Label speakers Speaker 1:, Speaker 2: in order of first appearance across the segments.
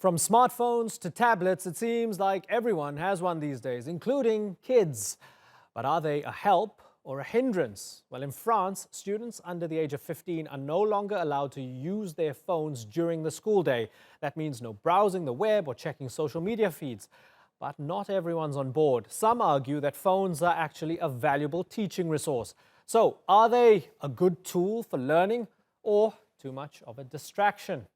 Speaker 1: From smartphones to tablets, it seems like everyone has one these days, including kids. But are they a help or a hindrance? Well, in France, students under the age of 15 are no longer allowed to use their phones during the school day. That means no browsing the web or checking social media feeds. But not everyone's on board. Some argue that phones are actually a valuable teaching resource. So, are they a good tool for learning or too much of a distraction?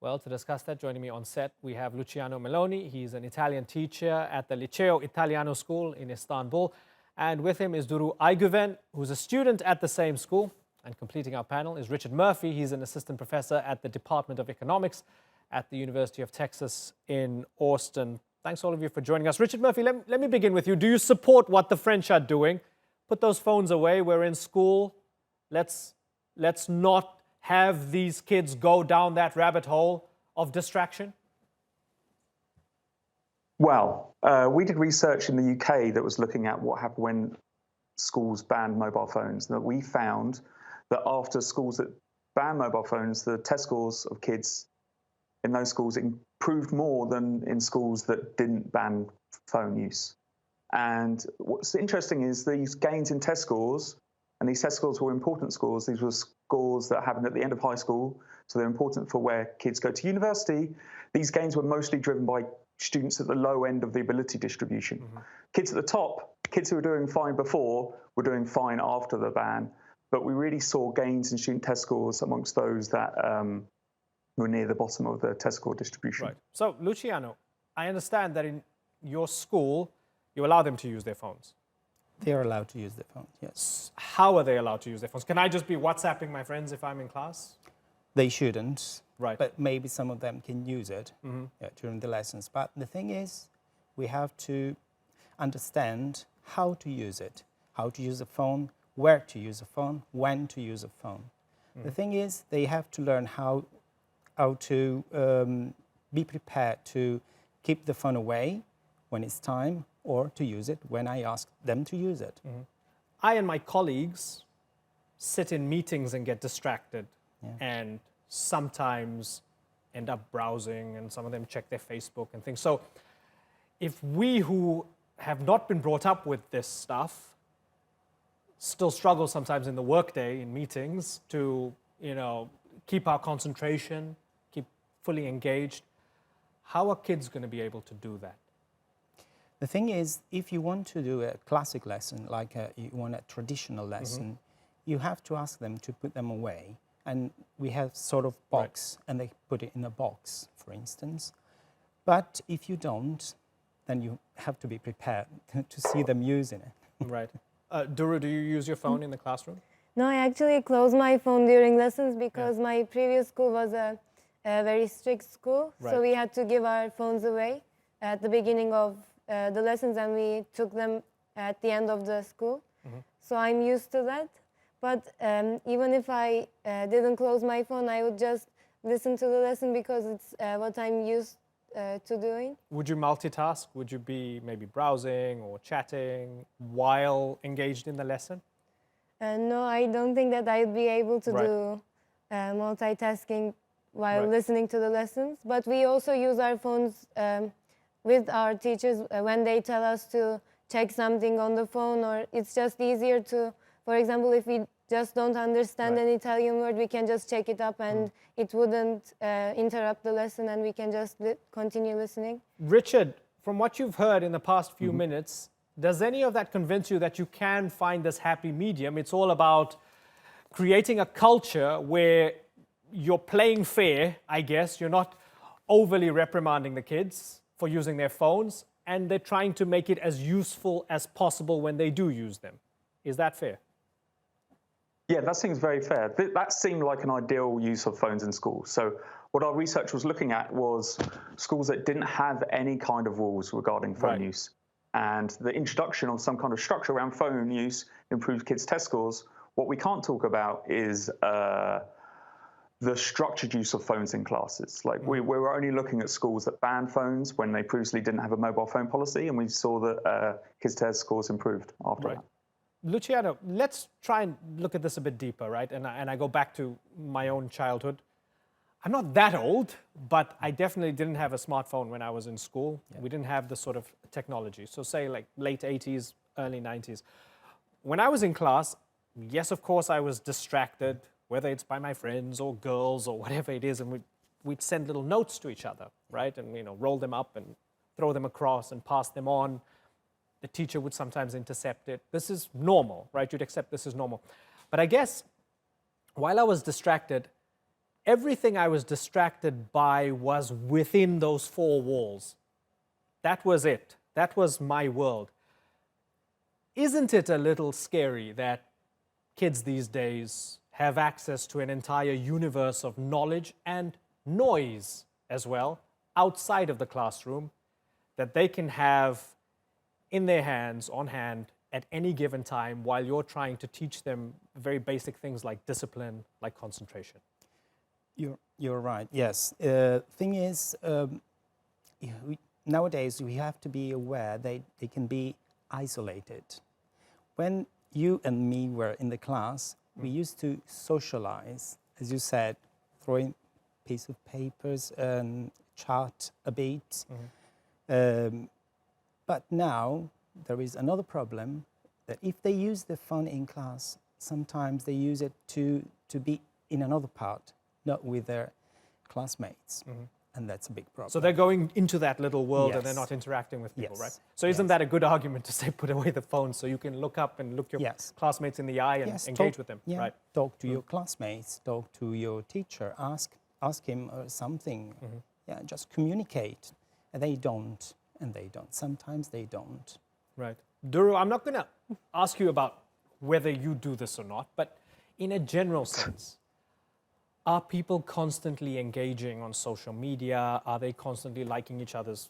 Speaker 1: Well, to discuss that, joining me on set, we have Luciano Meloni. He's an Italian teacher at the Liceo Italiano school in Istanbul. And with him is Duru Ayguven, who's a student at the same school. And completing our panel is Richard Murphy. He's an assistant professor at the Department of Economics at the University of Texas in Austin. Thanks all of you for joining us. Richard Murphy, let me begin with you. Do you support what the French are doing? Put those phones away. We're in school. Let's not have these kids go down that rabbit hole of distraction?
Speaker 2: Well, we did research in the UK that was looking at what happened when schools banned mobile phones. That we found that after schools that banned mobile phones, the test scores of kids in those schools improved more than in schools that didn't ban phone use. And what's interesting is these gains in test scores, and these test scores were important scores. These were scores that happened at the end of high school, so they're important for where kids go to university. These gains were mostly driven by students at the low end of the ability distribution. Kids at the top, kids who were doing fine before, were doing fine after the ban, but we really saw gains in student test scores amongst those that were near the bottom of the test score distribution.
Speaker 1: Right. So, Luciano, I understand that in your school, you allow them to use their phones.
Speaker 3: They are allowed to use their phones, yes.
Speaker 1: How are they allowed to use their phones? Can I just be WhatsApping my friends if I'm in class?
Speaker 3: They shouldn't,
Speaker 1: right.
Speaker 3: But maybe some of them can use it during the lessons. But the thing is, we have to understand how to use it, how to use a phone, where to use a phone, when to use a phone. The thing is, they have to learn how to be prepared to keep the phone away when it's time, or to use it when I ask them to use it.
Speaker 1: I and my colleagues sit in meetings and get distracted and sometimes end up browsing, and some of them check their Facebook and things. So if we who have not been brought up with this stuff still struggle sometimes in the workday, in meetings, to keep our concentration, keep fully engaged, how are kids going to be able to do that?
Speaker 3: The thing is, if you want to do a classic lesson, like you want a traditional lesson, you have to ask them to put them away. And we have sort of box, and they put it in a box, for instance. But if you don't, then you have to be prepared to see them using it.
Speaker 1: Right. Duru, do you use your phone in the classroom?
Speaker 4: No, I actually close my phone during lessons because my previous school was a very strict school.
Speaker 1: Right.
Speaker 4: So we had to give our phones away at the beginning of the lessons, and we took them at the end of the school. So I'm used to that. But even if I didn't close my phone, I would just listen to the lesson because it's what I'm used to doing.
Speaker 1: Would you multitask? Would you be maybe browsing or chatting while engaged in the lesson?
Speaker 4: No, I don't think that I'd be able to do multitasking while listening to the lessons. But we also use our phones with our teachers when they tell us to check something on the phone, or it's just easier to, for example, if we just don't understand an Italian word, we can just check it up and it wouldn't interrupt the lesson, and we can just continue listening.
Speaker 1: Richard, from what you've heard in the past few minutes, does any of that convince you that you can find this happy medium? It's all about creating a culture where you're playing fair, I guess. You're not overly reprimanding the kids for using their phones, and they're trying to make it as useful as possible when they do use them. Is that fair?
Speaker 2: Yeah, that seems very fair. That seemed like an ideal use of phones in schools. So what our research was looking at was schools that didn't have any kind of rules regarding phone use. And the introduction of some kind of structure around phone use improved kids' test scores. What we can't talk about is the structured use of phones in classes. Like we were only looking at schools that banned phones when they previously didn't have a mobile phone policy, and we saw that kids' test scores improved after that.
Speaker 1: Luciano, let's try and look at this a bit deeper, right? And I go back to my own childhood. I'm not that old, but I definitely didn't have a smartphone when I was in school. We didn't have the sort of technology. So say like late 80s, early 90s. When I was in class, yes, of course, I was distracted, whether it's by my friends or girls or whatever it is, and we'd send little notes to each other, right? And, you know, roll them up and throw them across and pass them on. The teacher would sometimes intercept it. This is normal, right? You'd accept this is normal. But I guess while I was distracted, everything I was distracted by was within those four walls. That was it. That was my world. Isn't it a little scary that kids these days have access to an entire universe of knowledge and noise as well, outside of the classroom, that they can have in their hands, on hand, at any given time while you're trying to teach them very basic things like discipline, like concentration?
Speaker 3: You're right, yes. Thing is, nowadays we have to be aware they can be isolated. When you and me were in the class, we used to socialize, as you said, throwing piece of papers and chat a bit. But now there is another problem, that if they use the phone in class, sometimes they use it to be in another part, not with their classmates. And that's a big problem.
Speaker 1: So they're going into that little world and they're
Speaker 3: Yes.
Speaker 1: not interacting with people,
Speaker 3: Yes.
Speaker 1: right? So isn't that a good argument to say put away the phone so you can look up and look your
Speaker 3: Yes.
Speaker 1: classmates in the eye and
Speaker 3: Yes,
Speaker 1: engage
Speaker 3: talk-
Speaker 1: with them,
Speaker 3: yeah,
Speaker 1: right?
Speaker 3: Talk to your classmates, talk to your teacher, ask him something. Yeah, just communicate. And they don't. Sometimes they don't.
Speaker 1: Right. Duru, I'm not going to ask you about whether you do this or not, but in a general sense, are people constantly engaging on social media? Are they constantly liking each other's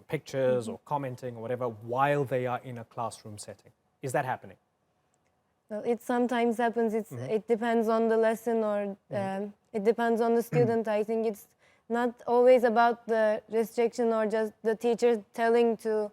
Speaker 1: pictures or commenting or whatever while they are in a classroom setting? Is that happening?
Speaker 4: Well, it sometimes happens. It depends on the lesson, or it depends on the student. I think it's not always about the restriction or just the teacher telling to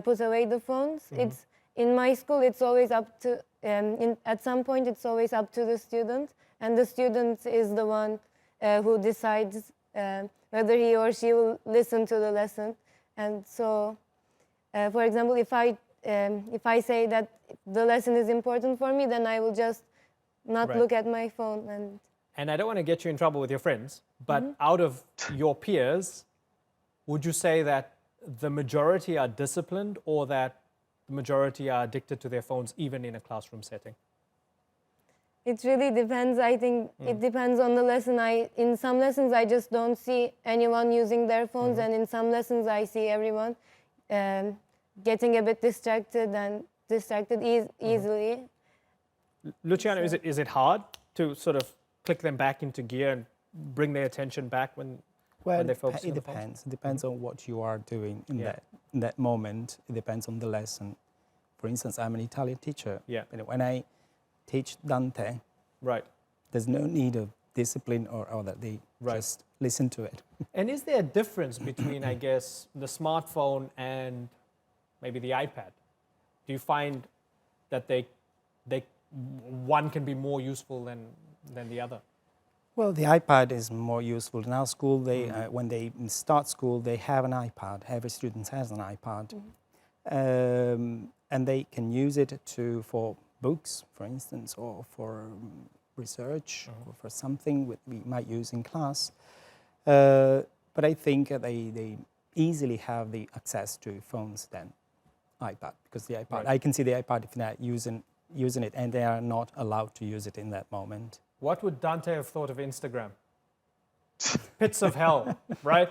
Speaker 4: put away the phones. It's in my school. It's always up to at some point. It's always up to the student, and the student is the one who decides whether he or she will listen to the lesson. And so, for example, if I say that the lesson is important for me, then I will just not look at my phone.
Speaker 1: And I don't want to get you in trouble with your friends, but out of your peers, would you say that the majority are disciplined or that the majority are addicted to their phones even in a classroom setting?
Speaker 4: It really depends. I think it depends on the lesson. In some lessons, I just don't see anyone using their phones, and in some lessons, I see everyone getting a bit distracted easily.
Speaker 1: Luciano, is it hard to sort of click them back into gear and bring their attention back when they focus on the phone?
Speaker 3: It depends on what you are doing in that moment. It depends on the lesson. For instance, I'm an Italian teacher.
Speaker 1: Yeah.
Speaker 3: And when I teach Dante,
Speaker 1: Right.
Speaker 3: there's no need of discipline or that they just listen to it.
Speaker 1: And is there a difference between, I guess, the smartphone and maybe the iPad? Do you find that one can be more useful than the other?
Speaker 3: Well, the iPad is more useful. In our school, when they start school, they have an iPad. Every student has an iPad. And they can use it for books, for instance, or for research, or for something we might use in class. But I think they easily have the access to phones than iPad, because the iPad, I can see the iPad if they're using it, and they are not allowed to use it in that moment.
Speaker 1: What would Dante have thought of Instagram? Pits of hell, right?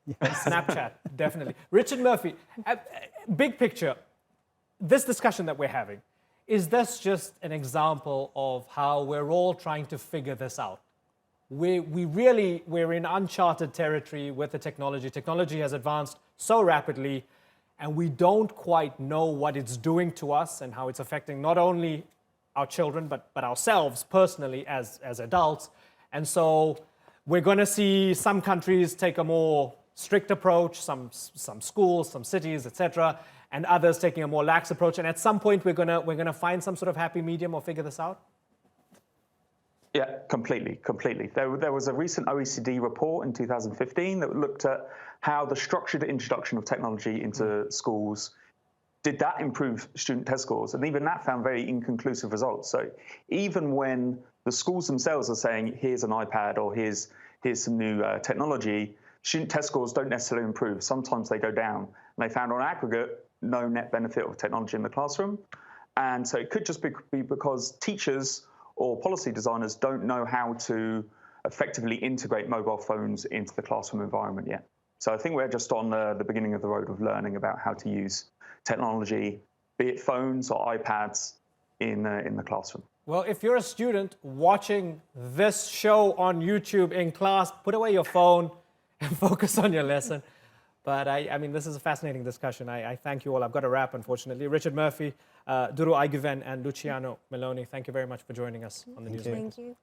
Speaker 1: Yes. Snapchat, definitely. Richard Murphy, big picture, this discussion that we're having, is this just an example of how we're all trying to figure this out? We're in uncharted territory with the technology. Technology has advanced so rapidly, and we don't quite know what it's doing to us and how it's affecting not only our children, but ourselves personally as adults. And so we're going to see some countries take a more strict approach, some schools, some cities, etc., and others taking a more lax approach. And at some point, we're gonna find some sort of happy medium or figure this out.
Speaker 2: Yeah, completely. There was a recent OECD report in 2015 that looked at how the structured introduction of technology into schools, did that improve student test scores? And even that found very inconclusive results. So even when the schools themselves are saying, here's an iPad or here's some new technology, student test scores don't necessarily improve. Sometimes they go down. And they found on aggregate, no net benefit of technology in the classroom. And so it could just be because teachers or policy designers don't know how to effectively integrate mobile phones into the classroom environment yet. So I think we're just on the beginning of the road of learning about how to use technology, be it phones or iPads, in the classroom.
Speaker 1: Well, if you're a student watching this show on YouTube in class, put away your phone and focus on your lesson. But I mean, this is a fascinating discussion. I thank you all. I've got a wrap, unfortunately. Richard Murphy, Duru Ayguven, and Luciano Meloni, thank you very much for joining us on the Newsmaker.
Speaker 4: Thank you.